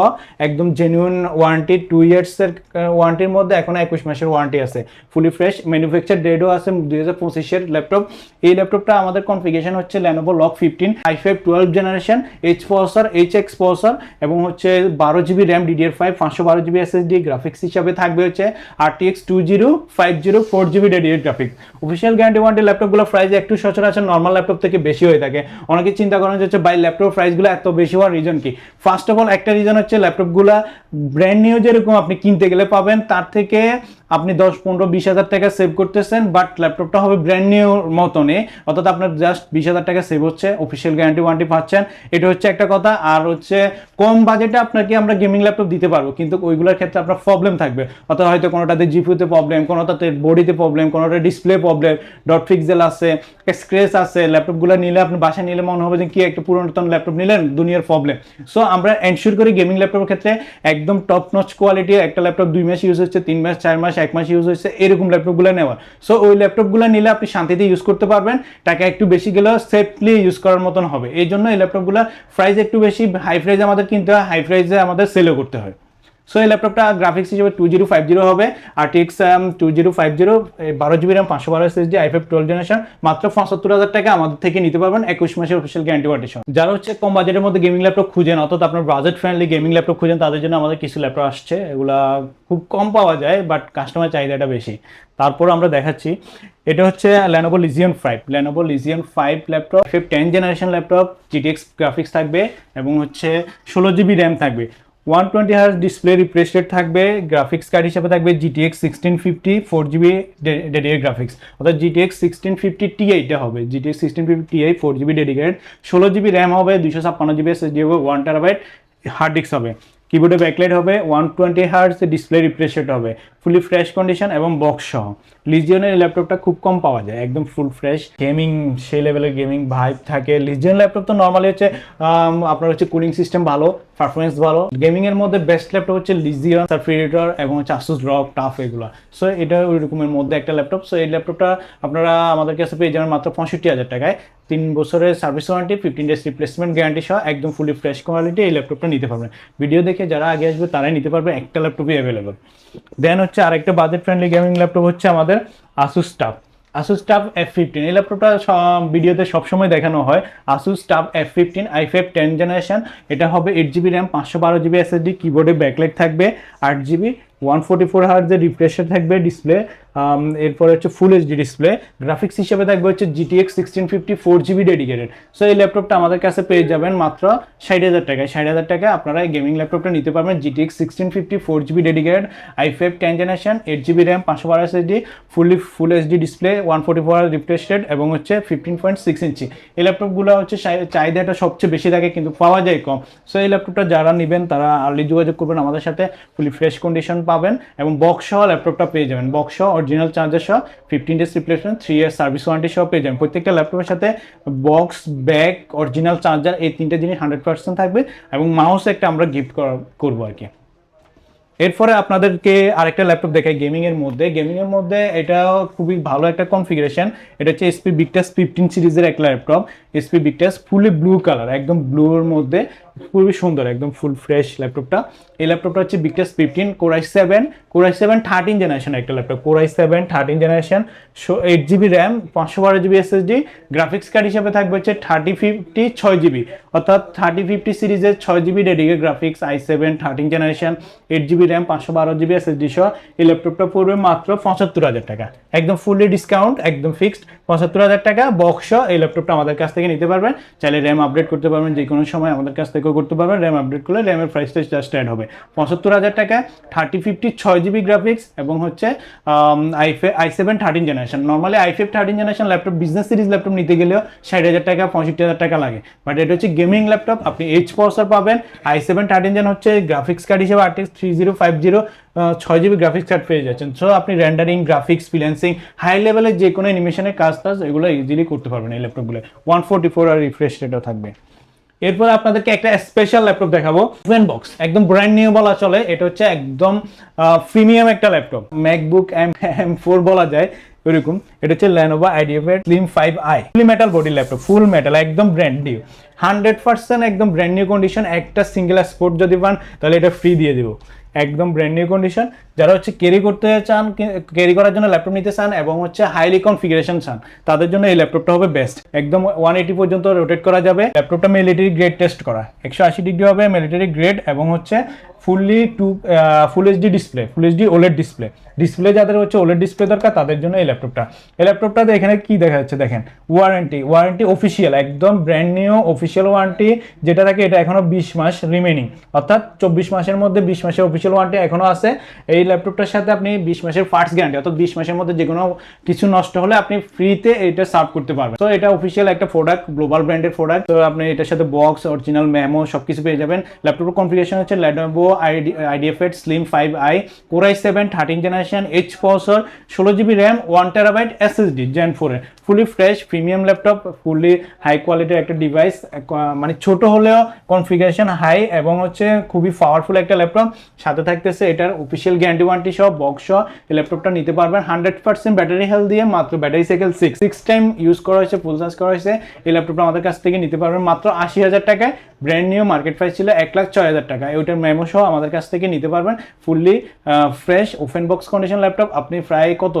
একদম জেনুইন ওয়ারেন্টি, 2 ইয়ার্সের ওয়ারেন্টির মধ্যে এখন 21 মাসের ওয়ারেন্টি আছে, ফুলি ফ্রেশ, ম্যানুফ্যাকচার ডেটও আছে 2025 এর ল্যাপটপ। এই ল্যাপটপটা আমাদের কনফিগারেশন হচ্ছে Lenovo lock 15 i5 12 generation, H processor, HX processor এবং হচ্ছে 12 GB RAM DDR5 512 GB SSD। Graphics হিসাবে থাকবে হচ্ছে RTX 2050 4 GB dedicated graphics. Official guarantee warranty ল্যাপটপগুলো প্রাইস একটু সচরাচর নর্মাল ল্যাপটপ থেকে বেশি হয়ে থাকে। অনেকে চিন্তা করেন যে হচ্ছে বাই ল্যাপটপ প্রাইসগুলো এত বেশি হওয়ার রিজন কি? ফার্স্ট অফ অল একটা রিজন হচ্ছে ল্যাপটপগুলো ব্র্যান্ড নিউ যেরকম আপনি কিনতে গেলে পাবেন তার থেকে আপনি 10, 15, 20,000 টাকা সেভ করতেছেন, বাট ল্যাপটপটা হবে ব্র্যান্ড নিউ মতনে, অর্থাৎ আপনার জাস্ট 20,000 টাকা সেভ হচ্ছে, অফিসিয়াল গ্যারান্টি ওয়ারেন্টি পাচ্ছেন, এটা হচ্ছে একটা কথা। আর হচ্ছে কম বাজেটে আপনাকে আমরা গেমিং ল্যাপটপ দিতে পারবো, কিন্তু ওইগুলোর ক্ষেত্রে আপনার প্রবলেম থাকবে, অর্থাৎ হয়তো কোনোটাতে জিপিউতে প্রবলেম, কোনোটাতে বডিতে প্রবলেম, কোনোটা ডিসপ্লে প্রবলেম, ডট পিক্সেল আছে, স্ক্র্যাচ আছে। ল্যাপটপগুলো নিলে আপনি বাসায় নিলে মনে হবে যে কি একটা পুরাতন ল্যাপটপ নিলেন, দুনিয়ার প্রবলেম। সো আমরা এনশিওর করি গেমিং ল্যাপটপের ক্ষেত্রে একদম টপ নচ কোয়ালিটি, একটা ল্যাপটপ 2 মাস ইউজ হচ্ছে, 3 মাস, 4 মাস, 1 মাস ইউজ হচ্ছে, এরকম ল্যাপটপগুলো নেওয়া। সো ওই ল্যাপটপগুলো নিলে আপনি শান্তিতে ইউজ করতে পারবেন, টাকা একটু বেশি গেলেও সেফলি ইউজ করার মতন হবে। এই জন্য এই ল্যাপটপগুলোর প্রাইস একটু বেশি, হাই প্রাইসে আমাদের কিনতে হয়, হাই প্রাইসে আমাদের সেলও করতে হয়। সো এই ল্যাপটপটা গ্রাফিক্স হিসেবে 2050 হবে, RTX 2050, 12 GB RAM 512 SSD, i5 12 generation, মাত্র 75,000 টাকা আমাদের থেকে নিতে পারবেন 21 মাসের অফিসিয়াল গ্যারান্টি ওয়ারেন্টি। যারা হচ্ছে কম বাজেটের মধ্যে গেমিং ল্যাপটপ খুঁজেন, অর্থাৎ আপনার বাজেট ফ্রেন্ডলি গেমিং ল্যাপটপ খুঁজেন, তাদের জন্য আমাদের কিছু ল্যাপটপ আসছে, এগুলা খুব কম পাওয়া যায় বাট কাস্টমার চাহিদাটা বেশি। তারপর আমরা দেখাচ্ছি, এটা হচ্ছে Lenovo Legion 5, Lenovo Legion 5 laptop, 10 generation laptop, GTX graphics থাকবে এবং হচ্ছে 16 GB RAM থাকবে, 120 Hz ডিসপ্লে রিফ্রেশ রেট থাকবে, গ্রাফিক্স কার্ড হিসেবে থাকবে GTX 1650 4 GB ডেডিকেটেড গ্রাফিক্স, অর্থাৎ GTX 1650 Ti টা হবে, GTX 1650 Ti 4 GB dedicated, 16 GB RAM হবে, 256 GB SSD হবে, 1 TB হার্ড ডিস্ক হবে, কিবোর্ডে ব্যাকলাইট হবে, 120 Hz ডিসপ্লে রিফ্রেশ রেট হবে, ফুলি ফ্রেশ কন্ডিশন এবং বক্স সহ। লিজিয়নের ল্যাপটপটা খুব কম পাওয়া যায়, একদম ফুল ফ্রেশ গেমিং, সেই লেভেলের গেমিং ভাইব থাকে। লিজিয়ন ল্যাপটপ তো নর্মালি হচ্ছে আপনার হচ্ছে কুলিং সিস্টেম ভালো, পারফরমেন্স ভালো। গেমিং এর মধ্যে বেস্ট ল্যাপটপ হচ্ছে লিজিয়ন, সারফিরেটর এবং হচ্ছে Asus ROG টাফ এগুলো। সো এটা ওই রকমের মধ্যে একটা ল্যাপটপ। সো এই ল্যাপটপটা আপনারা আমাদের কাছে পেয়ে যাবেন মাত্র 65,000 টাকায়, 3 বছরের service warranty, 15 days replacement guarantee সহ একদম ফুলি ফ্রেশ কোয়ালিটি এই ল্যাপটপটা নিতে পারবেন। ভিডিও দেখে যারা আগে আসবে তারাই নিতে পারবে, একটা ল্যাপটপই অ্যাভেলেবল। দেন হচ্ছে আরেকটা বাজেট ফ্রেন্ডলি গেমিং ল্যাপটপ হচ্ছে আমাদের Asus TUF F15। এই ল্যাপটপটা ভিডিওতে সবসময় দেখানো হয়, Asus TUF F15 i5 10 generation. এটা হবে 8 GB RAM 512 GB SSD, কিবোর্ডে ব্যাকলাইট থাকবে, 8 GB, 144 Hz রিফ্রেশ থাকবে ডিসপ্লে, এরপরে হচ্ছে ফুল এইচডি ডিসপ্লে। গ্রাফিক্স হিসেবে থাকবে হচ্ছে GTX 1650 4 GB ডেডিকেটেড। সো এই ল্যাপটপটা আমাদের কাছে পেয়ে যাবেন মাত্র 60,000 টাকায়। 60,000 টাকা আপনারা এই গেমিং ল্যাপটপটা নিতে পারবেন, GTX 1650 4 GB dedicated, i5 10 generation, 8 GB RAM 512 SSD, ফুল HD display, 144 Hz refresh rate এবং হচ্ছে 15.6 ইঞ্চি। এই ল্যাপটপগুলো হচ্ছে চাহিদাটা সবচেয়ে বেশি থাকে কিন্তু পাওয়া যায় কম। সো এই ল্যাপটপটা যারা নেবেন তারা আর্লি যোগাযোগ করবেন আমাদের সাথে, ফুলি ফ্রেশ কন্ডিশন পাবেন এবং বক্স সহ ল্যাপটপটা পেয়ে যাবেন, বক্স সহ অরিজিনাল চার্জার সহ 15 days replacement 3 year service warranty সহ পেয়ে যাবেন। প্রত্যেকটা ল্যাপটপের সাথে বক্স, ব্যাগ, অরিজিনাল চার্জার এই তিনটে জিনিস 100% থাকবে এবং মাউস একটা আমরা গিফট করবো আর কি। এরপরে আপনাদেরকে আরেকটা ল্যাপটপ দেখাই গেমিং এর মধ্যে এটা খুবই ভালো একটা কনফিগারেশন। এটা হচ্ছে এসপি বিগটাস 15 সিরিজের একটা ল্যাপটপ। এসপি বিগটাস ফুলি ব্লু কালার, একদম ব্লুর মধ্যে খুবই সুন্দর, একদম ফুল ফ্রেশ ল্যাপটপটা। এই ল্যাপটপটা হচ্ছে বিগটাস 15 Core i7 13 জেনারেশন একটা laptop. Core i7 13 generation, 8GB RAM, 512GB SSD, graphics card হিসেবে থাকবে হচ্ছে 3050 6GB, অর্থাৎ 3050 সিরিজের 6GB dedicated graphics, i7 13 generation, 8GB RAM, 512GB SSD সহ এই ল্যাপটপটা পড়বে মাত্র 75,000 টাকা। একদম ফুললি ডিসকাউন্ট, একদম ফিক্সড 75,000 টাকা বক্স। এই ল্যাপটপটা আমাদের কাছ থেকে নিতে পারবেন। চাইলে র্যাম আপডেট করতে পারবেন, যে কোনো সময় আমাদের কাছ থেকেও করতে পারবেন। র্যাম আপডেট করলে র্যামের প্রাইসটা জাস্ট অ্যাড হবে। 75,000 টাকা, 3050 6GB গ্রাফিক্স এবং হচ্ছে i7 13 generation. Normally i5 13 generation laptop business series laptop নিতে গেলেও 60,000 টাকা 65,000 টাকা লাগে, বাট এটা হচ্ছে গেমিং ল্যাপটপ। আপনি এইচ প্রসেসর পাবেন, i7 13 জেন হচ্ছে গ্রাফিক্স কার্ড হিসেবে RTX 3050 6GB গ্রাফিক্স কার্ড পেয়ে যাচ্ছেন। সো আপনি রেন্ডারিং, গ্রাফিক্স, ফ্রিল্যান্সিং, হাই লেভেলের যে কোনো অ্যানিমেশনের কাজ এগুলো ইজিলি করতে পারবেন এই ল্যাপটপগুলো। 144 আর রিফ্রেশ রেটও থাকবে। এরপর আপনাদেরকে একটা স্পেশাল ল্যাপটপ দেখাবো, ওপেনবক্স, একদম ব্র্যান্ড নিউ বলা চলে। এটা হচ্ছে একদম প্রিমিয়াম একটা ল্যাপটপ, ম্যাকবুক M4 বলা যায় এরকম। এটা হচ্ছে Lenovo IdeaPad Slim 5i, ফুল মেটাল বডি ল্যাপটপ, ফুল মেটাল, একদম ব্র্যান্ড নিউ, 100% একদম ব্র্যান্ড নিউ কন্ডিশন। একটা সিঙ্গেল স্পোর্ট যদি পান তাহলে এটা ফ্রি দিয়ে দিব, একদম ব্র্যান্ড নিউ কন্ডিশন। যারা হচ্ছে ক্যারি করতে চান, ক্যারি করার জন্য ল্যাপটপ নিতে চান এবং হচ্ছে হাইলি কনফিগারেশন চান, তাদের জন্য এই ল্যাপটপটা হবে বেস্ট। একদম 180 পর্যন্ত রোটেট করা যাবে। ল্যাপটপটা মিলিটারি গ্রেড টেস্ট করা, 180 ডিগ্রি হবে মিলিটারি গ্রেড এবং হচ্ছে fully full HD display, full HD OLED display যাদের হচ্ছে ওলেড ডিসপ্লে দরকার তাদের জন্য এই ল্যাপটপটাতে এখানে কি দেখা যাচ্ছে দেখেন, ওয়ারেন্টি অফিসিয়াল, একদম ব্র্যান্ড নিউ অফিসিয়াল ওয়ারেন্টি যেটা থাকে, এটা এখনো 20 মাস রিমেনিং, অর্থাৎ 24 মাসের মধ্যে 20 মাসের অফিসিয়াল ওয়ারেন্টি এখনো আছে। এই ল্যাপটপটার সাথে আপনি 20 মাসের ফার্স্ট গ্যারান্টি, অর্থাৎ 20 মাসের মধ্যে যে কোনো কিছু নষ্ট হলে আপনি ফ্রিতে এটা সার্ভ করতে পারবেন। তো এটা অফিসিয়াল একটা প্রোডাক্ট, গ্লোবাল ব্র্যান্ডের প্রোডাক্ট। তো আপনি এটার সাথে বক্স, অরিজিনাল মেমো সবকিছু পেয়ে যাবেন। ল্যাপটপের কনফিগারেশন হচ্ছে Lenovo IdeaPad Slim 5i, Core i7 13 generation, H processor, 16GB RAM, 1TB SSD Gen 4 এর, ফুলি ফ্রেশ প্রিমিয়াম ল্যাপটপ, ফুলি হাই কোয়ালিটির একটা ডিভাইস, মানে ছোট হলেও কনফিগারেশন হাই এবং হচ্ছে খুবই পাওয়ারফুল একটা ল্যাপটপ। সাথে থাকতেছে এটার অফিসিয়াল গ্যারান্টি ওয়ারেন্টি সহ বক্স সহ এই ল্যাপটপটা নিতে পারবেন 100% ব্যাটারি হেলথ দিয়ে, মাত্র ব্যাটারি সাইকেল 6 টাইম ইউজ করা হয়েছে, ফুল চার্জ করা হয়েছে। এই ল্যাপটপটা আমাদের কাছ থেকে নিতে পারবেন মাত্র 80,000 টাকায়। ব্র্যান্ড নিউ, মার্কেট প্রাইস ছিল 1,06,000 টাকা। ওইটার মেমো সহ আমাদের কাছ থেকে নিতে পারবেন। Fully fresh open box condition laptop, আপনি প্রায় কত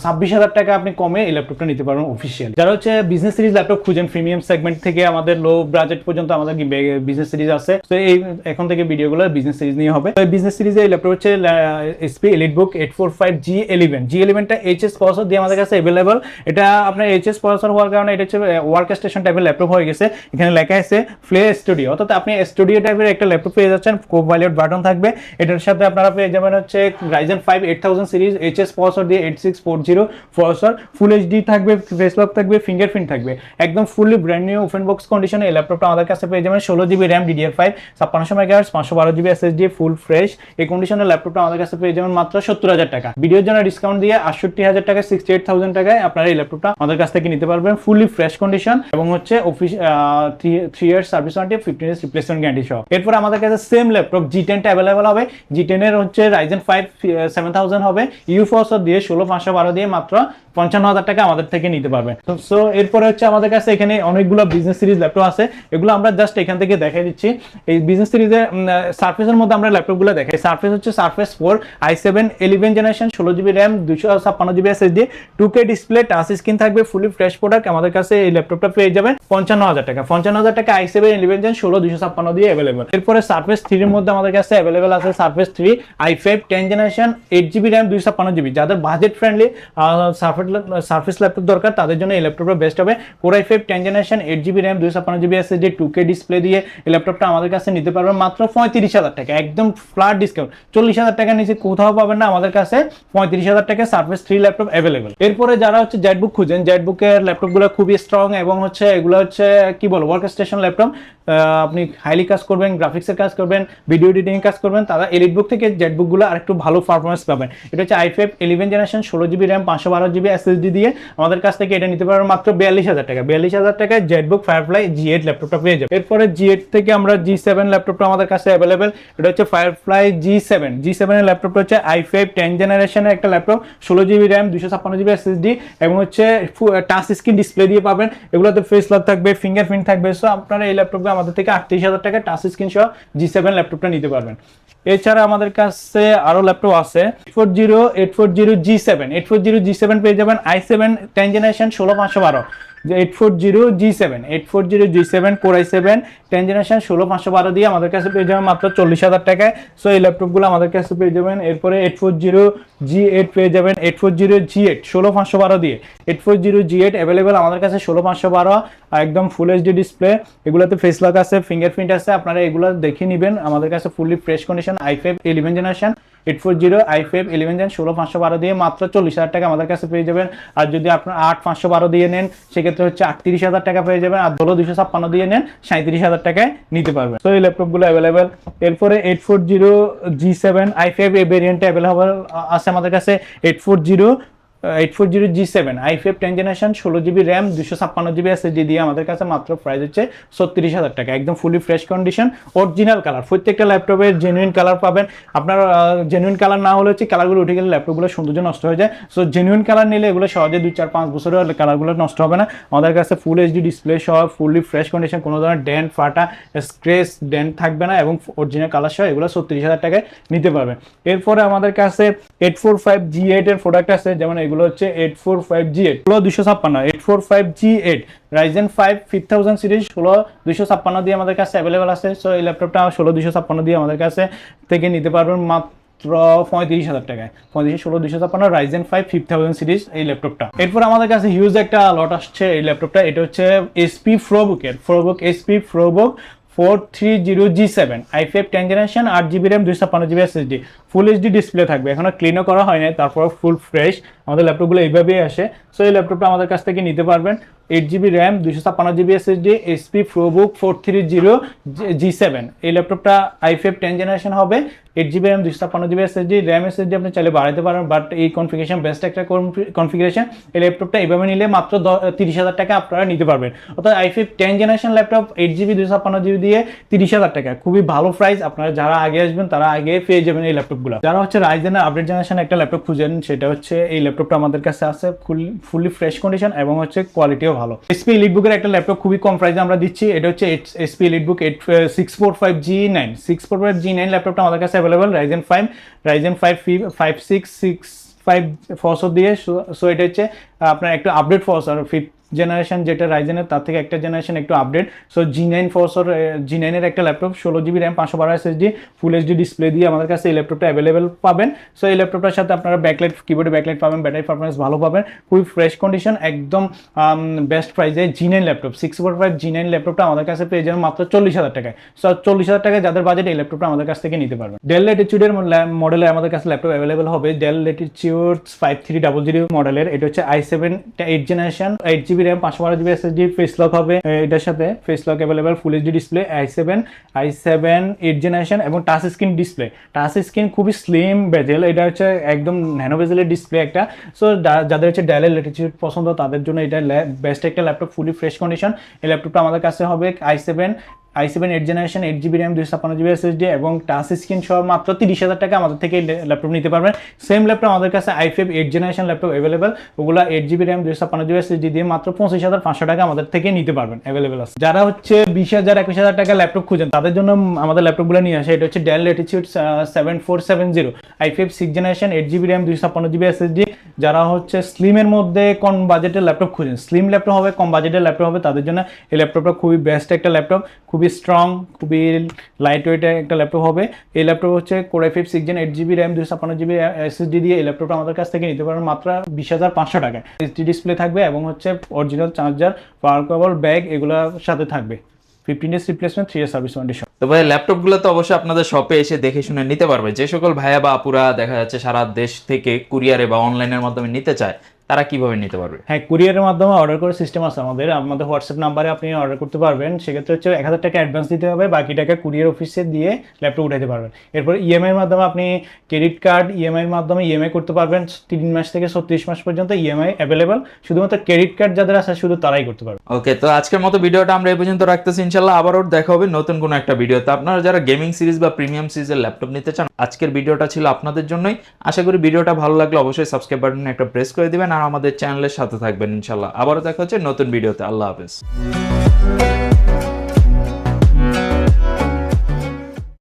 26,000 টাকা আপনি কমে এই ল্যাপটপটা নিতে পারবেন অফিসিয়াল। যারা হচ্ছে বিজনেস সিরিজ ল্যাপটপ খুঁজেন, প্রিমিয়াম সেগমেন্ট থেকে আমাদের লো বাজেট পর্যন্ত আমাদের বিজনেস সিরিজ আছে। তো এই এখন থেকে ভিডিওগুলো বিজনেস সিরিজ নিয়ে হবে। তো এই বিজনেস সিরিজে এই ল্যাপটপ হচ্ছে HP EliteBook 845 G11টা HS প্রসেসর দিয়ে আমাদের কাছে अवेलेबल। এটা আপনার HS প্রসেসর হওয়ার কারণে এটা হচ্ছে ওয়ার্ক স্টেশন টাইপের ল্যাপটপ হয়ে গেছে। এখানে লেখা আছে প্লে স্টুডিও, অর্থাৎ আপনি স্টুডিও টাইপের একটা ল্যাপটপ পেয়ে যাচ্ছেন। কোপাইলট বাটন থাকবে, এটার সাথে আপনারা পেয়ে যাবেন হচ্ছে Ryzen 5 8000 সিরিজ HS প্রসেসর দিয়ে 8640 প্রসেসর, ফুল HD থাকবে, ফেস লক থাকবে, ফিঙ্গারপ্রিন্ট থাকবে, একদম fully brand new open box কন্ডিশনে এই ল্যাপটপটা আমাদের কাছে পেয়ে যাবেন। 16GB RAM, DDR5 5600 MHz, 512GB SSD, full fresh. এই কন্ডিশনের ল্যাপটপটা আমাদের কাছে পেয়ে যাবেন মাত্র 70,000 টাকা। ভিডিওর জন্য ডিসকাউন্ট দিয়ে 68,000 টাকা, 68,000 টাকায় আপনারা এই ল্যাপটপটা আমাদের কাছ থেকে নিতে পারবেন। ফুললি ফ্রেশ কন্ডিশন এবং হচ্ছে 3 year service warranty, 15 days replacement guarantee সহ। এরপর আমাদের কাছে সেম ল্যাপটপ G10 টা अवेलेबल হবে। G10 এর হচ্ছে Ryzen 5 7000 হবে, ইউ প্রসেসর দিয়ে 16512 দিয়ে মাত্র 55,000 টাকা আমাদের থেকে নিতে পারবেন। সো এরপরে হচ্ছে আমাদের কাছে এখানে অনেকগুলো বিজনেস সিরিজ ল্যাপটপ আছে, এগুলো আমরা জাস্ট এখান থেকে দেখাই দিচ্ছি। এই বিজনেস সিরিজে সারফেসের মধ্যে আমরা ল্যাপটপগুলো দেখাই। সারফেস হচ্ছে Surface 4 i7 11 generation, 16GB RAM, 256GB SSD, 2K display, touch screen থাকবে, ফুলি ফ্রেশ প্রোডাক্ট। আমাদের কাছে এই ল্যাপটপটা পেয়ে যাবেন 55,000 টাকা। 55,000 টাকা i7 11 জেন 16 256 দিয়ে अवेलेबल। এরপরে Surface 3 এর মধ্যে আমাদের কাছে अवेलेबल আছে Surface 3 i5 10 generation, 8GB RAM, 256GB। যাদের বাজেট ফ্রেন্ডলি সারফেস ল্যাপটপ দরকার তাদের জন্য এই ল্যাপটপটা বেস্ট হবে। Core i5 10 generation, 8GB RAM, 256GB SSD, 2K display দিয়ে এই ল্যাপটপটা আমাদের কাছে নিতে পারবেন মাত্র 35,000 টাকা, একদম ফ্ল্যাট ডিসকাউন্ট। 40,000 টাকার নিচে কোথাও পাবেন না, আমাদের কাছে 35,000 টাকা Surface 3 ল্যাপটপ अवेलेबल। এরপরে যারা হচ্ছে জেটবুক খুঁজেন, জেটবুকের ল্যাপটপগুলো খুবই স্ট্রং এবং হচ্ছে এগুলো হচ্ছে কি বলবো ওয়ার্ক স্টেশন ল্যাপটপ, আপনি হাইলি কাজ করবেন, গ্রাফিক্সের কাজ করবেন, ভিডিও এডিটিং কাজ করবেন, তারা এলিট বুক থেকে জেড বুকগুলো আরেকটু ভালো পারফরমেন্স পাবেন। এটা হচ্ছে i5 11 generation 16GB RAM 512GB SSD দিয়ে আমাদের কাছ থেকে এটা নিতে পারবেন মাত্র 42,000 টাকা। 42,000 টাকায় জেটবুক ফায়ারফ্লাই G8 ল্যাপটপটা পেয়ে যাবেন। এরপরে G8 থেকে আমরা G7 ল্যাপটপটা আমাদের কাছে অ্যাভেলেবেল। এটা হচ্ছে ফায়ারফ্লাই G7 এর ল্যাপটপটা হচ্ছে i5 10 জেনারেশনের একটা laptop, 16GB RAM 256GB SSD এবং হচ্ছে টাচ স্ক্রিন ডিসপ্লে দিয়ে পাবেন। এগুলোতে ফেস লক থাকবে, ফিঙ্গারপ্রিন্ট থাকবে। সো আপনারা এই ল্যাপটপে আমাদের থেকে 38,000 টাকা টাচ স্ক্রিন সহ G7 ল্যাপটপটা নিতে পারবেন। এছাড়া আমাদের কাছে আরো ল্যাপটপ আছে 840G7 পেয়ে যাবেন i7 10 জেনারেশন 16512 যে 840G7 Core i7 10 জেনারেশন 16512 দিয়ে আমাদের কাছে পেয়ে যাবেন মাত্র 40,000 টাকায়। সো এই ল্যাপটপগুলো আমাদের কাছে পেয়ে যাবেন। এরপরে 840G8 পেয়ে যাবেন 840G8 16512 দিয়ে। 840G8 অ্যাভেলেবেল আমাদের কাছে 16512, একদম ফুল এইচডি ডিসপ্লে। এগুলোতে ফেস লক আছে, ফিঙ্গারপ্রিন্ট আছে, আপনারা এগুলো দেখে নেবেন। আমাদের কাছে fully fresh condition i5 11 generation 840 i5 11 gen 16512 দিয়ে মাত্র 40,000 টাকা আমাদের কাছে পেয়ে যাবেন। আর যদি আপনার 8512 দিয়ে নেন সেক্ষেত্রে হচ্ছে 38,000 টাকা পেয়ে যাবেন। আর 256 দিয়ে নেন 37,000 টাকায় নিতে পারবেন। তো এই ল্যাপটপগুলো অ্যাভেলেবেল। এরপরে 840G7 i5 এই ভেরিয়েন্টটা অ্যাভেলেবল আছে আমাদের কাছে। 840G7 i5 10 generation 16GB RAM 256GB SSD দিয়ে আমাদের কাছে মাত্র প্রাইস হচ্ছে 36,000 টাকা। একদম fully fresh condition, original colour. প্রত্যেকটা ল্যাপটপের জেনুইন কালার পাবেন। আপনার জেনুইন কালার না হলে হচ্ছে কালারগুলো উঠে গেলে ল্যাপটপগুলো সৌন্দর্য নষ্ট হয়ে যায়। সো জেনুইন কালার নিলে এগুলো সহজে 2-4-5 বছরের কালারগুলো নষ্ট হবে না। আমাদের কাছে ফুল এইচডি ডিসপ্লে সহ ফুলি ফ্রেশ কন্ডিশন, কোনো ধরনের ডেন্ট ফাটা স্ক্র্যাচ ডেন্ট থাকবে না এবং অরিজিনাল কালার সহ এগুলো 36,000 টাকায় নিতে পারবেন। এরপরে আমাদের কাছে 845G8 এর প্রোডাক্ট আছে, যেমন এগুলো হচ্ছে 845G8 256, 845G8 Ryzen 5 5000 সিরিজ 16256 দিয়ে আমাদের কাছে অ্যাভেলেবল আছে। সো এই ল্যাপটপটা 16256 দিয়ে আমাদের কাছে থেকে নিতে পারবেন মাত্র 35,000 টাকায়। 16256 Ryzen 5 5000 সিরিজ এই ল্যাপটপটা। এরপর আমাদের কাছে হিউজ একটা লট আসছে এই ল্যাপটপটা। এটা হচ্ছে HP ProBook-এর HP ProBook 430G7 i5 10 generation 8GB RAM 256GB SSD ফুল এইচডি ডিসপ্লে থাকবে। এখনো ক্লিনও করা হয় নাই, তারপর ফুল ফ্রেশ আমাদের ল্যাপটপগুলো এইভাবেই আসে। সো এই ল্যাপটপটা আমাদের কাছ থেকে নিতে পারবেন। 8GB RAM 256GB SSD HP ProBook 430G7 এই ল্যাপটপটা i5 10 জেনারেশন হবে, 8GB RAM 256GB SSD RAM SSD আপনি চাইলে বাড়াতে পারেন, বাট এই কনফিগারেশন বেস্ট একটা কনফিগারেশন। এই ল্যাপটপটা এইভাবে নিলে মাত্র 30,000 টাকা আপনারা নিতে পারবেন। অর্থাৎ i5 10 generation laptop 8GB 256GB দিয়ে 30,000 টাকা, খুবই ভালো প্রাইস। আপনারা যারা আগে আসবেন তারা আগে পেয়ে যাবেন এই ল্যাপটপগুলো। যারা হচ্ছে রাইজেনের আপডেট জেনারেশন একটা ল্যাপটপ খুঁজেন, সেটা হচ্ছে এই ল্যাপটপটা আমাদের কাছে আছে, ফুলি ফ্রেশ কন্ডিশন এবং হচ্ছে কোয়ালিটিও ভালো। HP EliteBook-এর একটা ল্যাপটপ খুবই কম প্রাইসে আমরা দিচ্ছি। এটা হচ্ছে HP EliteBook 645G9 ল্যাপটপটা আমাদের কাছে অ্যাভেলেবল। Ryzen 5 5665 প্রসেসর দিয়ে। সো এটা হচ্ছে আপনার একটা আপডেট প্রসেসর, 5th জেনারেশন যেটা রাইজেনের তার থেকে একটা জেনারেশন একটু update. So G9 processor, G9 এর একটা ল্যাপটপ 16GB র্যাম 512 SSD ফুল এইচডি ডিসপ্লে দিয়ে আমাদের কাছে এই ল্যাপটপটা অ্যাভেলেবেল পাবেন। সো এই ল্যাপটপটার সাথে আপনারা ব্যাকলাইট, কিবোর্ডে ব্যাকলাইট পাবেন, ব্যাটারি পারফরমেন্স ভালো পাবেন, খুবই ফ্রেশ কন্ডিশন, একদম বেস্ট প্রাইসে G9 ল্যাপটপ 645 G9 ল্যাপটপটা আমাদের কাছে পেয়ে যাবেন মাত্র 40,000 টাকায়। সো 40,000 টাকায় যাদের বাজেট এই ল্যাপটপটা আমাদের কাছ থেকে নিতে পারবেন। ডেল ল্যাটিটিউডের মডেলে আমাদের কাছে ল্যাপটপ অ্যাভেলেবেল হবে। ডেল ল্যাটিটিউড 5300 মডেলের। এটা হচ্ছে i7 8 generation 8GB RAM 512GB SSD face lock হবে। এটার সাথে face lock available, full HD display i7 8 generation এবং touch screen display. Touch screen খুবই স্লিম বেজেল, এটা হচ্ছে একদম ন্যানো বেজেলের ডিসপ্লে একটা। সো যাদের হচ্ছে ডেল ল্যাটিটিউড পছন্দ তাদের জন্য এটা বেস্ট একটা ল্যাপটপ, ফুলি ফ্রেশ কন্ডিশন। এই ল্যাপটপটা আমাদের কাছে হবে i7 8 generation 8GB RAM 256GB SSD এবং টাচ স্ক্রিন সহ মাত্র 30,000 টাকা আমাদের থেকে ল্যাপটপ নিতে পারবেন। সেম ল্যাপটপ আমাদের কাছে i5 8 জেনারেশন ল্যাপটপ অ্যাভেলেবেল, ওগুলো 8GB র্যাম 256GB SSD দিয়ে মাত্র 25,500 টাকা আমাদের থেকে নিতে পারবেন, অ্যাভেলেবেল আছে। যারা হচ্ছে 20,000 21,000 টাকা ল্যাপটপ খুঁজেন তাদের জন্য আমাদের ল্যাপটপগুলো নিয়ে আসে। এটা হচ্ছে del Latitude 7470 i5 6 generation 8GB RAM 256GB SSD। যারা হচ্ছে স্লিমের মধ্যে কম বাজেটের ল্যাপটপ খুঁজেন, স্লিম ল্যাপটপ হবে, কম বাজেটের ল্যাপটপ হবে, তাদের জন্য এই ল্যাপটপটা খুবই বেস্ট একটা ল্যাপটপ, খুবই স্ট্রং, খুবই লাইট ওয়েট একটা ল্যাপটপ হবে। এই ল্যাপটপ হচ্ছে Core i5 6 Gen 8GB RAM 256GB SSD দিয়ে এই ল্যাপটপটা আমাদের কাছ থেকে নিতে পারবেন মাত্র 20,500 টাকায়। এইচডি ডিসপ্লে থাকবে এবং হচ্ছে অরিজিনাল চার্জার, পাওয়ার কেবল, ব্যাগ এগুলোর সাথে থাকবে। 15 days replacement, 3 years service warranty. তো ভাই ল্যাপটপগুলো তো অবশ্যই আপনাদের শপে এসে দেখে শুনে নিতে পারবে। যে সকল ভাইয়া বা আপুরা দেখা যাচ্ছে সারা দেশ থেকে কুরিয়ারে বা অনলাইনের মাধ্যমে নিতে চায় তারা কিভাবে নিতে পারবে? হ্যাঁ, কুরিয়ারের মাধ্যমে অর্ডার করার সিস্টেম আছে আমাদের হোয়াটসঅ্যাপ নাম্বারে আপনি অর্ডার করতে পারবেন। সেক্ষেত্রে হচ্ছে 1000 টাকা অ্যাডভান্স দিতে হবে, বাকি টাকা কুরিয়ার অফিসে দিয়ে ল্যাপটপ উঠাইতে পারবেন। এরপর ইএমআই এর মাধ্যমে আপনি ক্রেডিট কার্ড ইএমআই এর মাধ্যমে ইএমআই করতে পারবেন। 3 মাস থেকে 36 মাস পর্যন্ত ইএমআই অ্যাভেলেবল, শুধুমাত্র ক্রেডিট কার্ড যাদের আছে শুধু তারাই করতে পারবে। ওকে, তো আজকের মতো ভিডিওটা আমরা এই পর্যন্ত রাখতেছি। ইনশাআল্লাহ আবারও দেখা হবে নতুন কোনো একটা ভিডিওতে। আপনারা যারা গেমিং সিরিজ বা প্রিমিয়াম সিরিজের ল্যাপটপ নিতে চান, আজকের ভিডিওটা ছিল আপনাদের জন্যই। আশা করি ভিডিওটা ভালো লাগলে অবশ্যই সাবস্ক্রাইব বাটনে একটা প্রেস করে দিবেন আর আমাদের চ্যানেলের সাথে থাকবেন। ইনশাআল্লাহ আবারও দেখা হচ্ছে নতুন ভিডিওতে। আল্লাহ হাফেজ।